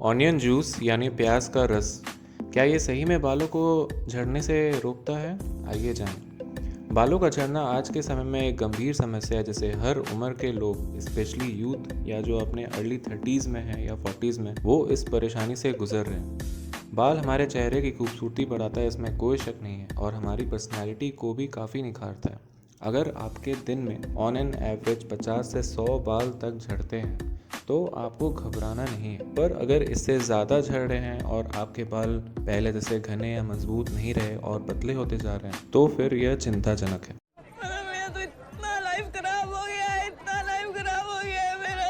Onion juice यानी प्याज का रस, क्या ये सही में बालों को झड़ने से रोकता है? आइए जानें। बालों का झड़ना आज के समय में एक गंभीर समस्या है जिसे हर उम्र के लोग, स्पेशली यूथ या जो अपने अर्ली 30s में हैं या 40s में, वो इस परेशानी से गुजर रहे हैं। बाल हमारे चेहरे की खूबसूरती बढ़ाता है, इसमें कोई शक नहीं है, और हमारी पर्सनैलिटी को भी काफ़ी निखारता है। अगर आपके दिन में ऑन एन एवरेज 50 से 100 बाल तक झड़ते हैं तो आपको घबराना नहीं है। पर अगर इससे ज़्यादा झड़ रहे हैं और आपके बाल पहले जैसे घने या मजबूत नहीं रहे और पतले होते जा रहे हैं तो फिर यह चिंताजनक है। मेरा तो इतना लाइफ खराब हो गया है, इतना लाइफ खराब हो गया है मेरा।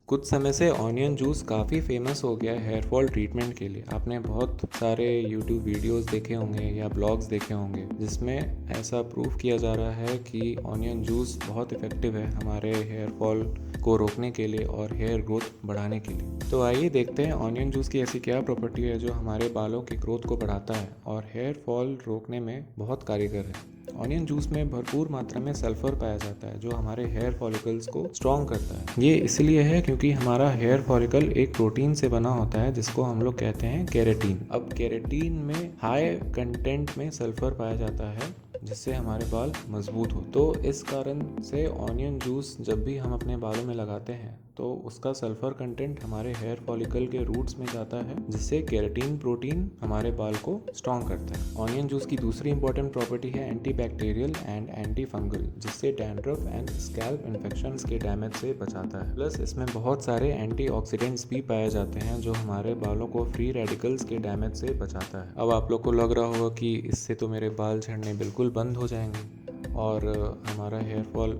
कुछ समय से ऑनियन जूस काफ़ी फेमस हो गया है हेयर फॉल ट्रीटमेंट के लिए। आपने बहुत सारे यूट्यूब वीडियोस देखे होंगे या ब्लॉग्स देखे होंगे जिसमें ऐसा प्रूव किया जा रहा है कि ऑनियन जूस बहुत इफ़ेक्टिव है हमारे हेयर फॉल को रोकने के लिए और हेयर ग्रोथ बढ़ाने के लिए। तो आइए देखते हैं ऑनियन जूस की ऐसी क्या प्रॉपर्टी है जो हमारे बालों की ग्रोथ को बढ़ाता है और हेयर फॉल रोकने में बहुत कारगर है। ऑनियन जूस में भरपूर मात्रा में सल्फर पाया जाता है जो हमारे हेयर फॉलिकल्स को स्ट्रॉन्ग करता है। ये इसलिए है क्योंकि हमारा हेयर फॉलिकल एक प्रोटीन से बना होता है जिसको हम लोग कहते हैं केराटिन। अब केराटिन में हाई कंटेंट में सल्फर पाया जाता है जिससे हमारे बाल मजबूत हो। तो इस कारण से ऑनियन जूस जब भी हम अपने बालों में लगाते हैं तो उसका सल्फर कंटेंट हमारे हेयर फॉलिकल के रूट्स में जाता है जिससे केराटिन प्रोटीन हमारे बाल को स्ट्रॉन्ग करता है। ऑनियन जूस की दूसरी इंपॉर्टेंट प्रॉपर्टी है anti bacterial and anti fungal, जिससे डैंड्रफ एंड स्कैल्प इन्फेक्शंस के डैमेज से बचाता है। प्लस इसमें बहुत सारे एंटीऑक्सीडेंट्स भी पाए जाते हैं जो हमारे बालों को फ्री रेडिकल्स के डैमेज से बचाता है। अब आप लोग को लग रहा होगा कि इससे तो मेरे बाल झड़ने बिल्कुल बंद हो जाएंगे और हमारा हेयर फॉल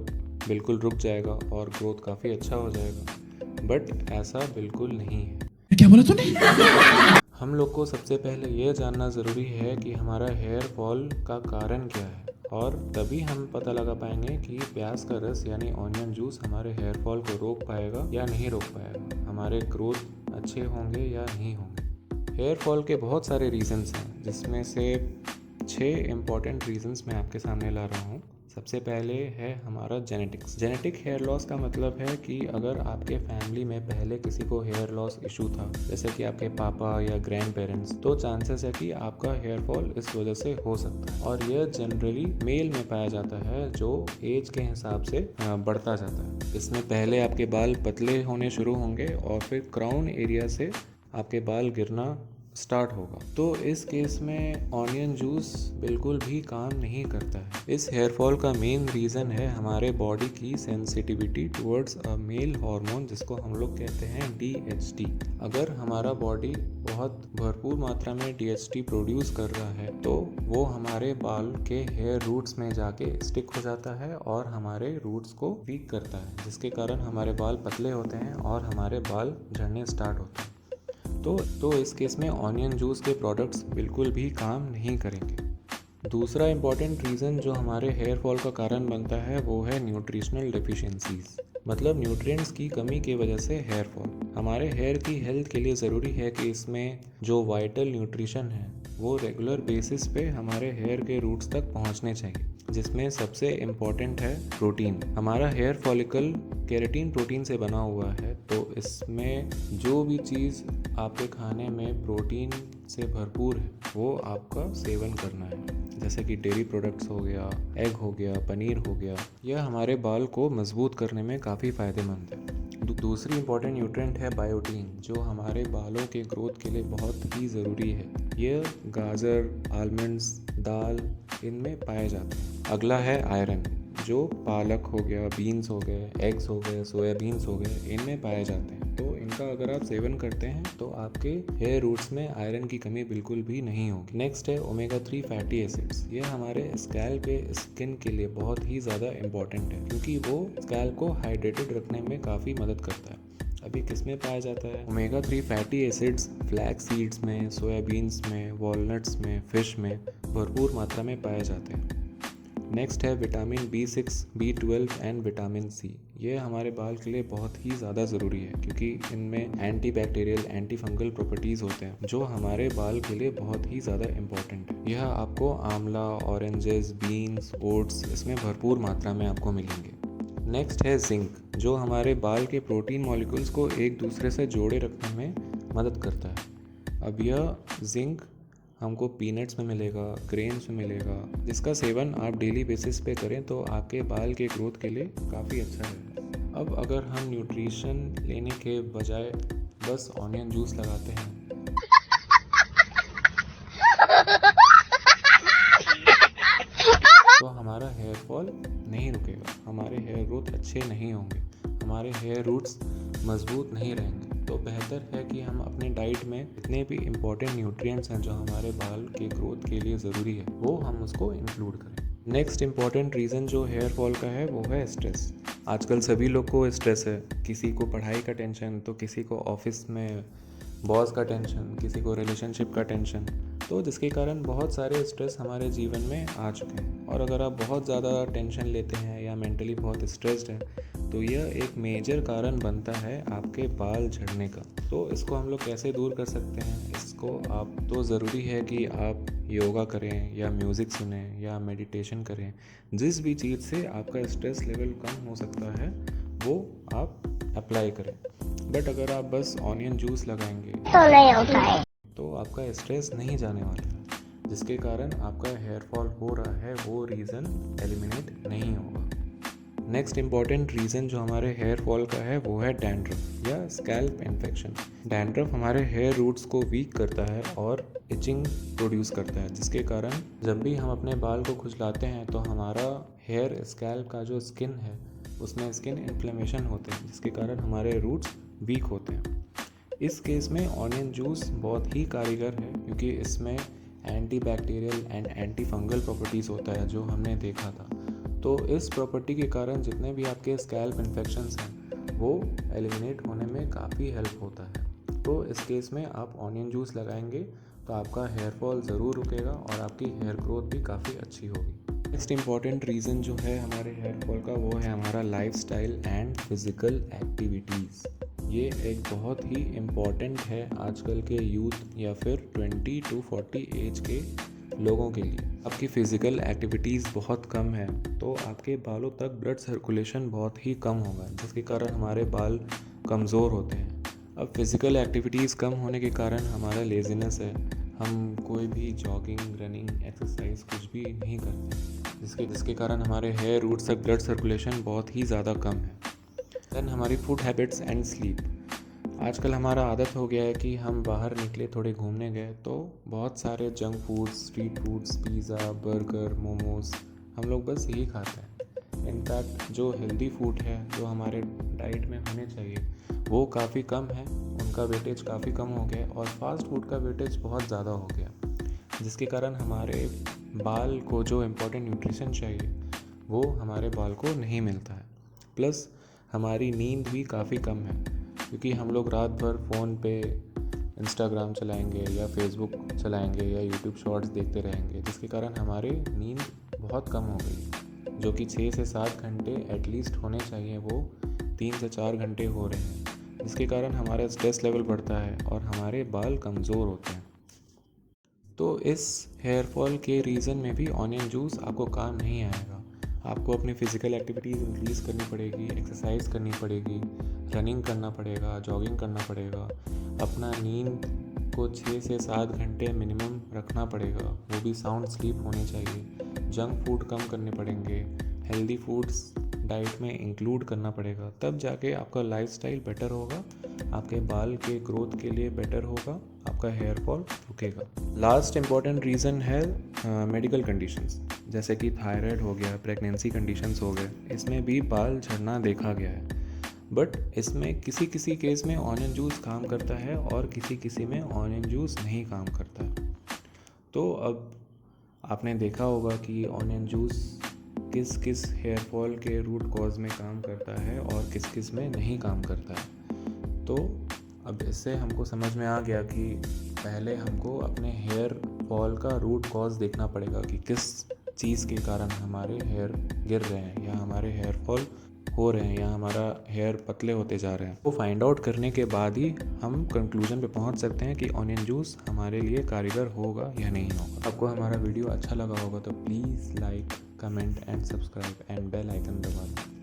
बिल्कुल रुक जाएगा और ग्रोथ काफ़ी अच्छा हो जाएगा, बट ऐसा बिल्कुल नहीं है। क्या बोला तूने? हम लोग को सबसे पहले ये जानना ज़रूरी है कि हमारा हेयर फॉल का कारण क्या है, और तभी हम पता लगा पाएंगे कि प्याज का रस यानी ऑनियन जूस हमारे हेयर फॉल को रोक पाएगा या नहीं रोक पाएगा, हमारे ग्रोथ अच्छे होंगे या नहीं होंगे। हेयर फॉल के बहुत सारे रीजंस हैं जिसमें से 6 इम्पॉर्टेंट रीजंस मैं आपके सामने ला रहा हूँ। सबसे पहले है हमारा जेनेटिक्स। जेनेटिक हेयर लॉस का मतलब है कि अगर आपके फैमिली में पहले किसी को हेयर लॉस इशू था, जैसे कि आपके पापा या ग्रैंड पेरेंट्स, तो चांसेस है कि आपका हेयर फॉल इस वजह से हो सकता है। और यह जनरली मेल में पाया जाता है जो एज के हिसाब से बढ़ता जाता है। इसमें पहले आपके बाल पतले होने शुरू होंगे और फिर क्राउन एरिया से आपके बाल गिरना स्टार्ट होगा। तो इस केस में ऑनियन जूस बिल्कुल भी काम नहीं करता है। इस हेयर फॉल का मेन रीज़न है हमारे बॉडी की sensitivity towards a male hormone जिसको हम लोग कहते हैं DHT। अगर हमारा बॉडी बहुत भरपूर मात्रा में DHT प्रोड्यूस कर रहा है तो वो हमारे बाल के हेयर रूट्स में जाके स्टिक हो जाता है और हमारे रूट्स को वीक करता है, जिसके कारण हमारे बाल पतले होते हैं और हमारे बाल झड़ने स्टार्ट होते हैं। तो इस केस में ऑनियन जूस के प्रोडक्ट्स बिल्कुल भी काम नहीं करेंगे। दूसरा इम्पॉर्टेंट रीज़न जो हमारे हेयर फॉल का कारण बनता है वो है न्यूट्रिशनल डेफिशिएंसीज, मतलब न्यूट्रिएंट्स की कमी की वजह से हेयर फॉल। हमारे हेयर की हेल्थ के लिए ज़रूरी है कि इसमें जो वाइटल न्यूट्रिशन है वो रेगुलर बेसिस पे हमारे हेयर के रूट्स तक पहुंचने चाहिए, जिसमें सबसे इम्पॉर्टेंट है प्रोटीन। हमारा हेयर फॉलिकल केराटिन प्रोटीन से बना हुआ है, तो इसमें जो भी चीज़ आपके खाने में प्रोटीन से भरपूर है वो आपका सेवन करना है, जैसे कि डेयरी प्रोडक्ट्स हो गया, एग हो गया, पनीर हो गया। यह हमारे बाल को मजबूत करने में काफ़ी फ़ायदेमंद है। दूसरी इंपॉर्टेंट न्यूट्रिएंट है बायोटीन, जो हमारे बालों के ग्रोथ के लिए बहुत ही ज़रूरी है। यह गाजर, आलमंड्स, दाल, इनमें पाए जाते हैं। अगला है आयरन, जो पालक हो गया, बीन्स हो गए, एग्स हो गए, सोयाबीन्स हो गए, इनमें पाए जाते हैं। तो इनका अगर आप सेवन करते हैं तो आपके हेयर रूट्स में आयरन की कमी बिल्कुल भी नहीं होगी। नेक्स्ट है ओमेगा 3 फैटी एसिड्स। ये हमारे स्कैल्प के स्किन के लिए बहुत ही ज़्यादा इम्पॉर्टेंट है क्योंकि वो स्कैल्प को हाइड्रेटेड रखने में काफ़ी मदद करता है। अभी किस में पाया जाता है? Omega 3 fatty acids flax seeds में, सोयाबीन्स में, वॉलनट्स में, फिश में भरपूर मात्रा में पाए जाते हैं। नेक्स्ट है vitamin B6, B12 and vitamin C। ये हमारे बाल के लिए बहुत ही ज़्यादा ज़रूरी है क्योंकि इनमें anti bacterial, anti fungal properties होते हैं जो हमारे बाल के लिए बहुत ही ज़्यादा इम्पॉर्टेंट है। यह आपको आंवला, ऑरेंजेस, बीन्स, ओट्स इसमें भरपूर मात्रा में आपको मिलेंगे। नेक्स्ट है जिंक, जो हमारे बाल के प्रोटीन मॉलिक्यूल्स को एक दूसरे से जोड़े रखने में मदद करता है। अब यह जिंक हमको पीनट्स में मिलेगा, ग्रेन्स में मिलेगा, जिसका सेवन आप डेली बेसिस पे करें तो आपके बाल के ग्रोथ के लिए काफ़ी अच्छा है। अब अगर हम न्यूट्रिशन लेने के बजाय बस ऑनियन जूस लगाते हैं तो हमारा हेयर फॉल नहीं रुकेगा, हमारे हेयर ग्रोथ अच्छे नहीं होंगे, हमारे हेयर रूट्स मजबूत नहीं रहेंगे। तो बेहतर है कि हम अपने डाइट में जितने भी इम्पोर्टेंट न्यूट्रिएंट्स हैं जो हमारे बाल के ग्रोथ के लिए ज़रूरी है वो हम उसको इंक्लूड करें। नेक्स्ट इम्पॉर्टेंट रीज़न जो हेयर फॉल का है वो है स्ट्रेस। आजकल सभी लोग को स्ट्रेस है, किसी को पढ़ाई का टेंशन, तो किसी को ऑफिस में बॉस का टेंशन, किसी को रिलेशनशिप का टेंशन, तो जिसके कारण बहुत सारे स्ट्रेस हमारे जीवन में आ चुके हैं। और अगर आप बहुत ज़्यादा टेंशन लेते हैं या मेंटली बहुत स्ट्रेस्ड हैं तो यह एक मेजर कारण बनता है आपके बाल झड़ने का। तो इसको हम लोग कैसे दूर कर सकते हैं? इसको आप तो ज़रूरी है कि आप योगा करें या म्यूज़िक सुनें या मेडिटेशन करें। जिस भी चीज़ से आपका स्ट्रेस लेवल कम हो सकता है वो आप अप्लाई करें। बट अगर आप बस ऑनियन जूस लगाएंगे तो नहीं होता है। तो आपका स्ट्रेस नहीं जाने वाला है, जिसके कारण आपका हेयर फॉल हो रहा है वो रीज़न एलिमिनेट नहीं होगा। नेक्स्ट इम्पॉर्टेंट रीज़न जो हमारे हेयर फॉल का है वो है डैंड्रफ या स्कैल्प इन्फेक्शन। डैंड्रफ हमारे हेयर रूट्स को वीक करता है और इचिंग प्रोड्यूस करता है, जिसके कारण जब भी हम अपने बाल को खुजलाते हैं तो हमारा हेयर स्कैल्प का जो स्किन है उसमें स्किन इन्फ्लेमेशन होते हैं, जिसके कारण हमारे रूट्स वीक होते हैं। इस केस में ऑनियन जूस बहुत ही कारगर है क्योंकि इसमें anti bacterial and anti fungal properties होता है जो हमने देखा था। तो इस प्रॉपर्टी के कारण जितने भी आपके स्कैल्प इन्फेक्शंस हैं वो एलिमिनेट होने में काफ़ी हेल्प होता है। तो इस केस में आप ऑनियन जूस लगाएंगे तो आपका हेयर फॉल ज़रूर रुकेगा और आपकी हेयर ग्रोथ भी काफ़ी अच्छी होगी। नेक्स्ट इम्पॉर्टेंट रीज़न जो है हमारे हेयर फॉल का वो है हमारा लाइफस्टाइल एंड फिज़िकल एक्टिविटीज़। ये एक बहुत ही इम्पॉर्टेंट है आजकल के यूथ या फिर 20 to 40 एज के लोगों के लिए। आपकी फ़िज़िकल एक्टिविटीज़ बहुत कम है तो आपके बालों तक ब्लड सर्कुलेशन बहुत ही कम होगा, जिसके कारण हमारे बाल कमज़ोर होते हैं। अब फिज़िकल एक्टिविटीज़ कम होने के कारण हमारा लेज़ीनेस है, हम कोई भी जॉगिंग, रनिंग, एक्सरसाइज कुछ भी नहीं करते, जिसके कारण हमारे हेयर रूट्स तक ब्लड सर्कुलेशन बहुत ही ज़्यादा कम है। देन हमारी फूड हैबिट्स एंड स्लीप। आजकल हमारा आदत हो गया है कि हम बाहर निकले, थोड़े घूमने गए तो बहुत सारे junk foods, street foods, pizza, burger, momos हम लोग बस यही खाते हैं। इनफैक्ट जो हेल्दी फूड है जो हमारे डाइट में होने चाहिए वो काफ़ी कम है, उनका वेटेज काफ़ी कम हो गया और फास्ट फूड का वेटेज बहुत ज़्यादा हो गया, जिसके कारण हमारे बाल को जो इम्पोर्टेंट न्यूट्रिशन चाहिए वो हमारे बाल को नहीं मिलता है। प्लस हमारी नींद भी काफ़ी कम है क्योंकि हम लोग रात भर फ़ोन पे इंस्टाग्राम चलाएंगे या फेसबुक चलाएंगे या यूट्यूब शॉर्ट्स देखते रहेंगे, जिसके कारण हमारी नींद बहुत कम हो गई, जो कि 6 से 7 घंटे एटलीस्ट होने चाहिए वो 3 से 4 घंटे हो रहे हैं, जिसके कारण हमारा स्ट्रेस लेवल बढ़ता है और हमारे बाल कमज़ोर होते हैं। तो इस हेयर फॉल के रीज़न में भी ऑनियन जूस आपको काम नहीं आएगा। आपको अपनी फ़िज़िकल एक्टिविटीज़ इंक्रीज़ करनी पड़ेगी, एक्सरसाइज करनी पड़ेगी, रनिंग करना पड़ेगा, जॉगिंग करना पड़ेगा, अपना नींद को 6 से 7 घंटे मिनिमम रखना पड़ेगा, वो भी साउंड स्लीप होनी चाहिए, जंक फूड कम करने पड़ेंगे, हेल्दी फूड्स डाइट में इंक्लूड करना पड़ेगा, तब जाके आपका लाइफस्टाइल बेटर होगा, आपके बाल के ग्रोथ के लिए बेटर होगा, आपका हेयर फॉल रुकेगा। लास्ट इम्पॉर्टेंट रीज़न है मेडिकल कंडीशंस, जैसे कि थायराइड हो गया, प्रेगनेंसी कंडीशंस हो गए, इसमें भी बाल झड़ना देखा गया है। बट इसमें किसी किसी केस में ऑनियन जूस काम करता है और किसी किसी में ऑनियन जूस नहीं काम करता है। तो अब आपने देखा होगा कि ऑनियन जूस किस किस हेयर फॉल के रूट कॉज में काम करता है और किस किस में नहीं काम करता है। तो अब इससे हमको समझ में आ गया कि पहले हमको अपने हेयर फॉल का रूट कॉज देखना पड़ेगा कि किस चीज़ के कारण हमारे हेयर गिर रहे हैं या हमारे हेयर फॉल हो रहे हैं या हमारा हेयर पतले होते जा रहे हैं। वो फाइंड आउट करने के बाद ही हम कंक्लूजन पे पहुंच सकते हैं कि ऑनियन जूस हमारे लिए कारगर होगा या नहीं होगा। आपको हमारा वीडियो अच्छा लगा होगा तो please like, comment and subscribe and bell icon दबा दें।